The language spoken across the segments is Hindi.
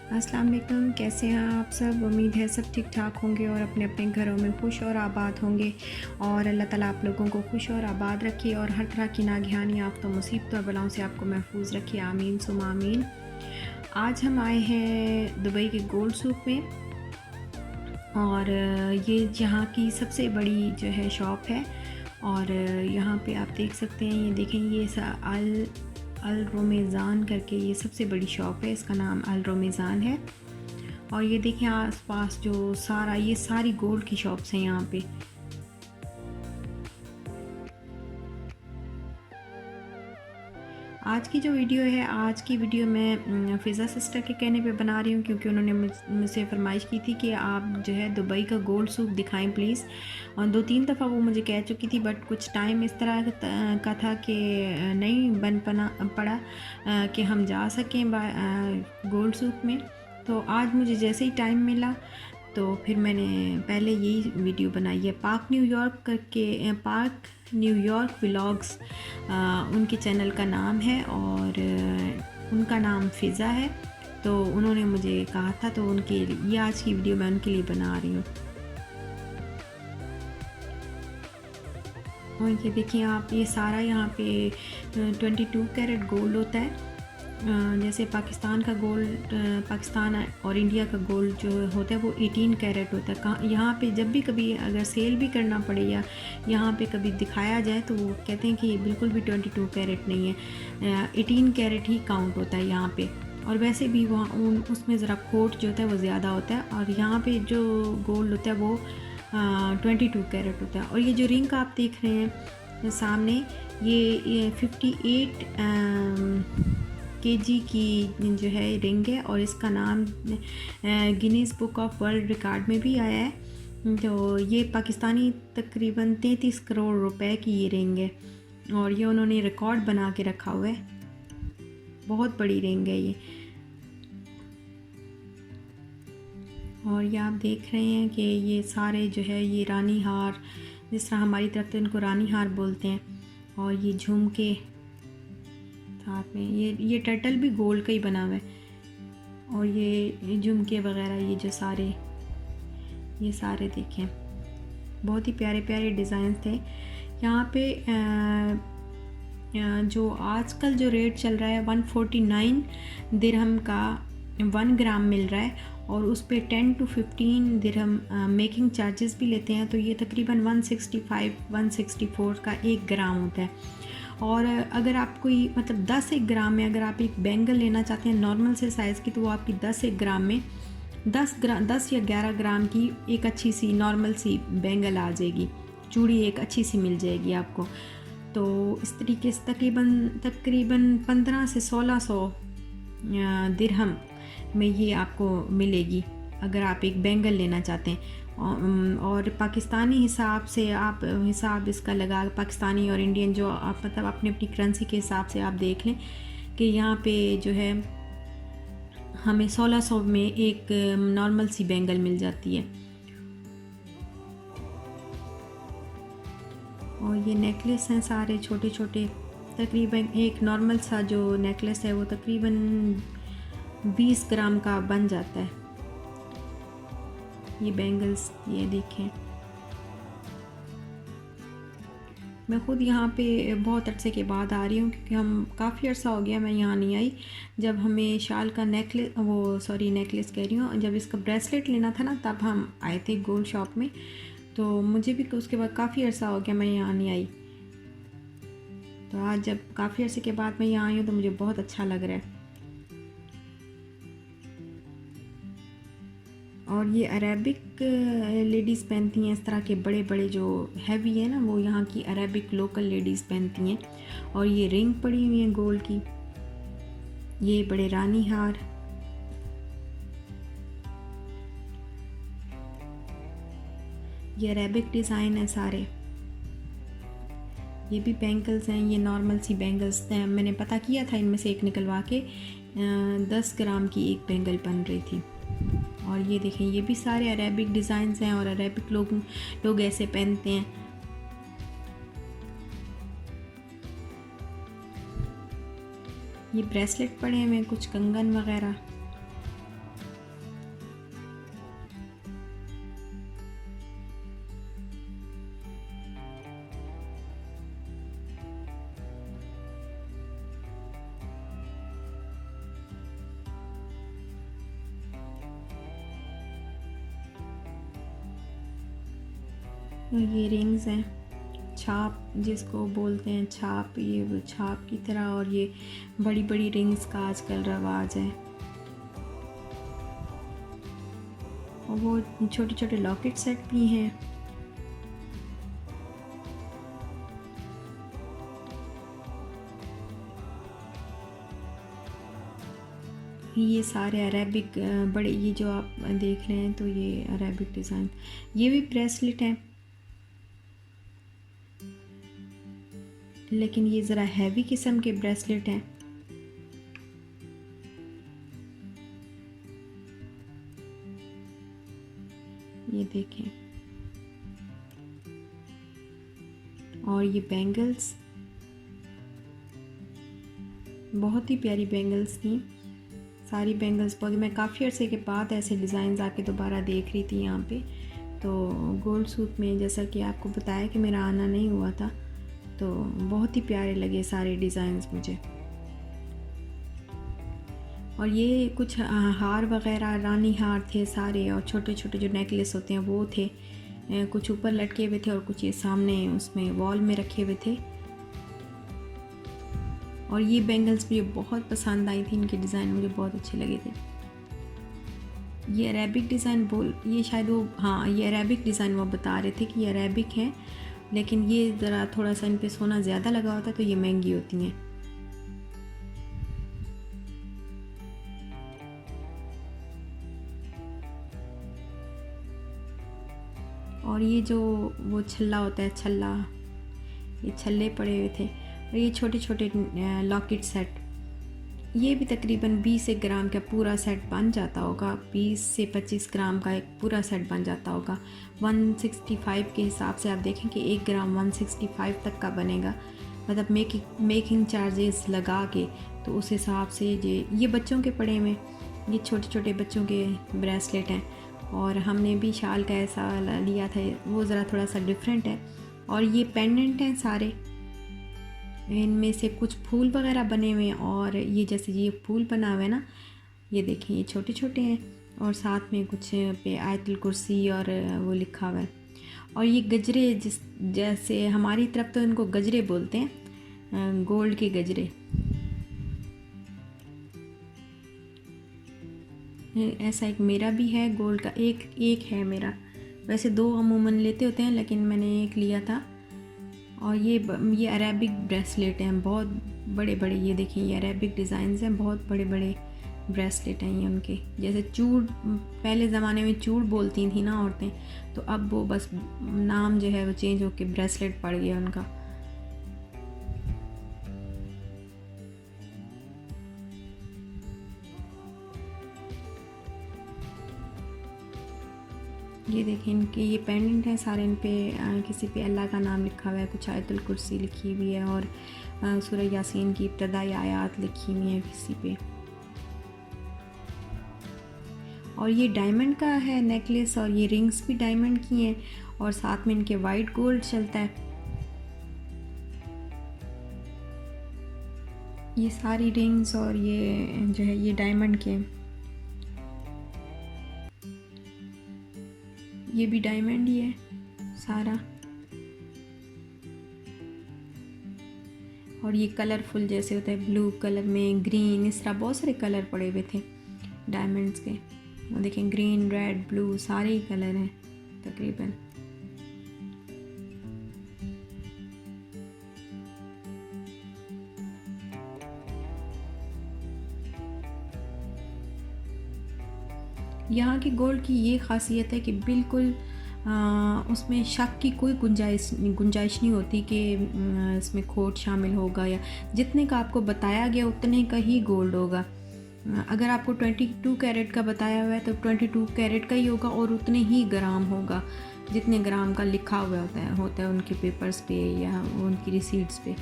अस्सलाम वालेकुम, कैसे हैं आप सब। उम्मीद है सब ठीक ठाक होंगे और अपने अपने घरों में खुश और आबाद होंगे। और अल्लाह ताला आप लोगों को खुश और आबाद रखे और हर तरह की नागहानी आफ़तों मुसीबतों और बलाओं से आपको महफूज रखे। आमीन सुम आमीन। आज हम आए हैं दुबई के गोल्ड सूक में, और ये यहाँ की सबसे बड़ी जो है शॉप है। और यहाँ पे आप देख सकते हैं, ये देखें, ये अल रोमेज़ान करके ये सबसे बड़ी शॉप है, इसका नाम अल रोमेज़ान है। और ये देखें आसपास जो ये सारी गोल्ड की शॉप्स हैं यहाँ पे। आज की जो वीडियो है, आज की वीडियो मैं फ़िज़ा सिस्टर के कहने पे बना रही हूँ, क्योंकि उन्होंने मुझसे फरमाइश की थी कि आप जो है दुबई का गोल्ड सूक दिखाएं प्लीज़। और 2-3 दफ़ा वो मुझे कह चुकी थी, बट कुछ टाइम इस तरह का था कि नहीं बन पड़ा कि हम जा सकें गोल्ड सूक में। तो आज मुझे जैसे ही टाइम मिला तो फिर मैंने पहले यही वीडियो बनाई है। पार्क न्यूयॉर्क व्लॉग्स उनके चैनल का नाम है, और उनका नाम फ़िज़ा है। तो उन्होंने मुझे कहा था, तो ये आज की वीडियो मैं उनके लिए बना रही हूँ। और ये देखिए आप, ये सारा यहाँ पे 22 कैरेट गोल्ड होता है। जैसे पाकिस्तान का गोल्ड, पाकिस्तान और इंडिया का गोल्ड जो होता है वो 18 कैरेट होता है। यहाँ पे जब भी कभी अगर सेल भी करना पड़े या यहाँ पे कभी दिखाया जाए तो वो कहते हैं कि ये बिल्कुल भी 22 कैरेट नहीं है, 18 कैरेट ही काउंट होता है यहाँ पे। और वैसे भी वहाँ उसमें ज़रा खोट जो होता है वो ज़्यादा होता है, और यहाँ पे जो गोल्ड होता है वो 22 कैरेट होता है। और ये जो रिंग आप देख रहे हैं सामने, ये 58 केजी की जो है रिंग है, और इसका नाम Guinness book of world record में भी आया है। तो ये पाकिस्तानी तकरीबन 33 करोड़ रुपए की ये रिंग है, और ये उन्होंने रिकॉर्ड बना के रखा हुआ है। बहुत बड़ी रिंग है ये। और ये आप देख रहे हैं कि ये सारे जो है ये रानी हार, जिस तरह हमारी तरफ तो इनको रानी हार बोलते हैं। और ये झुमके साथ में, ये टर्टल भी गोल्ड का ही बना हुआ है। और ये झुमके वगैरह, ये सारे देखें, बहुत ही प्यारे प्यारे डिज़ाइन थे यहाँ पे। जो आजकल जो रेट चल रहा है 149 दिरहम का 1 ग्राम मिल रहा है, और उस पर 10 to 15 दिरहम मेकिंग चार्जेस भी लेते हैं। तो ये तकरीबन 165-164 का 1 ग्राम होता है। और अगर आप कोई मतलब 10 एक ग्राम में अगर आप एक बैंगल लेना चाहते हैं नॉर्मल से साइज़ की, तो वो आपकी 10 एक ग्राम में 10 या 11 ग्राम की एक अच्छी सी नॉर्मल सी बैंगल आ जाएगी, चूड़ी एक अच्छी सी मिल जाएगी आपको। तो इस तरीके से तकरीबन 1500 से 1600 दिरहम में ये आपको मिलेगी अगर आप एक बैंगल लेना चाहते हैं। और पाकिस्तानी हिसाब से आप हिसाब इसका लगा, पाकिस्तानी और इंडियन जो आप मतलब अपनी अपनी करेंसी के हिसाब से आप देख लें कि यहाँ पे जो है हमें 1600 में एक नॉर्मल सी बैंगल मिल जाती है। और ये नेकलेस हैं सारे छोटे छोटे, तकरीबन एक नॉर्मल सा जो नेकलेस है वो तकरीबन 20 ग्राम का बन जाता है। ये बैंगल्स ये देखें, मैं ख़ुद यहाँ पे बहुत अरसे के बाद आ रही हूँ, क्योंकि हम काफ़ी अर्सा हो गया मैं यहाँ नहीं आई। जब हमें शाल का नेकलेस कह रही हूँ, जब इसका ब्रेसलेट लेना था ना, तब हम आए थे गोल्ड शॉप में। तो मुझे भी उसके बाद काफ़ी अर्सा हो गया मैं यहाँ नहीं आई। तो आज जब काफ़ी अर्से के बाद मैं यहाँ आई हूँ तो मुझे बहुत अच्छा लग रहा है। और ये अरेबिक लेडीज़ पहनती हैं, इस तरह के बड़े बड़े जो हैवी है ना, वो यहाँ की अरेबिक लोकल लेडीज़ पहनती हैं। और ये रिंग पड़ी हुई है गोल्ड की, ये बड़े रानी हार, ये अरेबिक डिज़ाइन है सारे। ये भी बैंगल्स हैं, ये नॉर्मल सी बैंगल्स हैं। मैंने पता किया था, इनमें से एक निकलवा के 10 ग्राम की एक बैंगल बन रही थी। और ये देखें, ये भी सारे अरेबिक डिज़ाइंस हैं, और अरेबिक लोग ऐसे पहनते हैं। ये ब्रेसलेट पड़े हुए हैं, कुछ कंगन वगैरह। ये रिंग्स हैं, छाप जिसको बोलते हैं छाप, ये वो छाप की तरह। और ये बड़ी बड़ी रिंग्स का आजकल रवाज है। और वो छोटे छोटे लॉकेट सेट भी हैं। ये सारे अरेबिक बड़े, ये जो आप देख रहे हैं तो ये अरेबिक डिज़ाइन। ये भी ब्रेसलेट हैं, लेकिन ये ज़रा हैवी किस्म के ब्रेसलेट हैं। ये देखें। और ये बैंगल्स, बहुत ही प्यारी बैंगल्स थी सारी बैंगल्स। बहुत, मैं काफ़ी अरसे के बाद ऐसे डिज़ाइन आके दोबारा देख रही थी यहाँ पे। तो गोल्ड सूट में जैसा कि आपको बताया कि मेरा आना नहीं हुआ था, तो बहुत ही प्यारे लगे सारे डिज़ाइंस मुझे। और ये कुछ हार वगैरह, रानी हार थे सारे, और छोटे छोटे जो नेकलेस होते हैं वो थे। कुछ ऊपर लटके हुए थे और कुछ ये सामने उसमें वॉल में रखे हुए थे। और ये बैंगल्स मुझे बहुत पसंद आई थी, इनके डिज़ाइन मुझे बहुत अच्छे लगे थे। ये अरेबिक डिज़ाइन ये शायद वो, हाँ ये अरेबिक डिज़ाइन वो बता रहे थे कि ये अरेबिक है, लेकिन ये ज़रा थोड़ा सा इन पे सोना ज़्यादा लगा होता है तो ये महंगी होती हैं। और ये जो वो छल्ला होता है, छल्ला, ये छल्ले पड़े हुए थे। और ये छोटे छोटे लॉकेट सेट, ये भी तकरीबन 20 ग्राम का पूरा सेट बन जाता होगा। 20 से 25 ग्राम का एक पूरा सेट बन जाता होगा। 165 के हिसाब से आप देखें कि 1 ग्राम 165 तक का बनेगा, मतलब मेकिंग चार्जेस लगा के। तो उस हिसाब से ये बच्चों के पड़े में, ये छोटे छोटे बच्चों के ब्रेसलेट हैं। और हमने भी शाल का ऐसा लिया था, वो ज़रा थोड़ा सा डिफरेंट है। और ये पेंडेंट हैं सारे, इनमें से कुछ फूल वगैरह बने हुए हैं। और ये जैसे ये फूल बना हुआ है ना, ये देखें ये छोटे छोटे हैं, और साथ में कुछ पे आयतुल कुर्सी और वो लिखा हुआ है। और ये गजरे, जैसे हमारी तरफ तो इनको गजरे बोलते हैं, गोल्ड के गजरे। ऐसा एक मेरा भी है गोल्ड का, एक है मेरा। वैसे 2 अमूमन लेते होते हैं, लेकिन मैंने एक लिया था। और ये अरेबिक ब्रेसलेट हैं, बहुत बड़े बड़े। ये देखिए ये अरेबिक डिज़ाइंस हैं, बहुत बड़े बड़े ब्रेसलेट हैं ये उनके। जैसे चूड़, पहले ज़माने में चूड़ बोलती थी ना औरतें, तो अब वो बस नाम जो है वो चेंज होके ब्रेसलेट पड़ गया उनका। ये देखें इनके ये पेंडेंट हैं सारे, इन पे किसी पे अल्लाह का नाम लिखा हुआ है, कुछ आयतुल कुर्सी लिखी हुई है, और सूरह यासीन की इब्तदाई आयात लिखी हुई है किसी पे। और ये डायमंड का है नेकलेस, और ये रिंग्स भी डायमंड की हैं, और साथ में इनके वाइट गोल्ड चलता है। ये सारी रिंग्स और ये जो है ये डायमंड के, ये भी डायमंड ही है सारा। और ये कलरफुल जैसे होता है, ब्लू कलर में ग्रीन, इस तरह बहुत सारे कलर पड़े हुए थे डायमंड्स के। और देखें ग्रीन, रेड, ब्लू सारे ही कलर हैं तकरीबन। यहाँ की गोल्ड की ये ख़ासियत है कि बिल्कुल उसमें शक की कोई गुंजाइश नहीं होती कि इसमें खोट शामिल होगा, या जितने का आपको बताया गया उतने का ही गोल्ड होगा। अगर आपको 22 कैरेट का बताया हुआ है तो 22 कैरेट का ही होगा, और उतने ही ग्राम होगा जितने ग्राम का लिखा हुआ होता है उनके पेपर्स पे या उनकी रिसीट्स पे।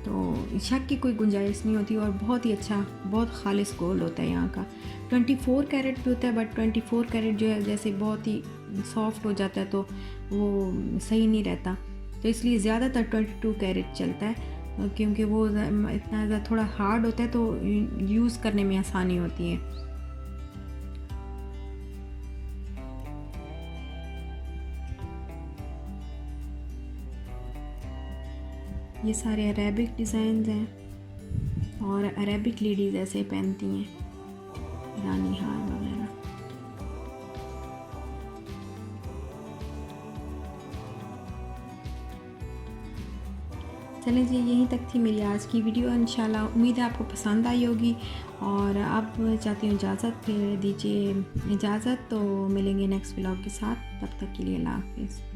तो शक की कोई गुंजाइश नहीं होती, और बहुत ही अच्छा, बहुत खालिस गोल्ड होता है यहाँ का। 24 कैरेट भी होता है, बट 24 कैरेट जो है जैसे बहुत ही सॉफ्ट हो जाता है तो वो सही नहीं रहता, तो इसलिए ज़्यादातर 22 कैरेट चलता है, क्योंकि वो इतना ज़्यादा थोड़ा हार्ड होता है तो यूज़ करने में आसानी होती है। ये सारे अरेबिक डिज़ाइंस हैं और अरेबिक लेडीज़ ऐसे पहनती हैं, रानी हार वगैरह। चलें जी, यहीं तक थी मेरी आज की वीडियो। इंशाल्लाह उम्मीद है आपको पसंद आई होगी। और अब चाहती हूँ इजाज़त, फिर दीजिए इजाज़त, तो मिलेंगे नेक्स्ट व्लॉग के साथ। तब तक के लिए अल्लाह हाफ़िज़।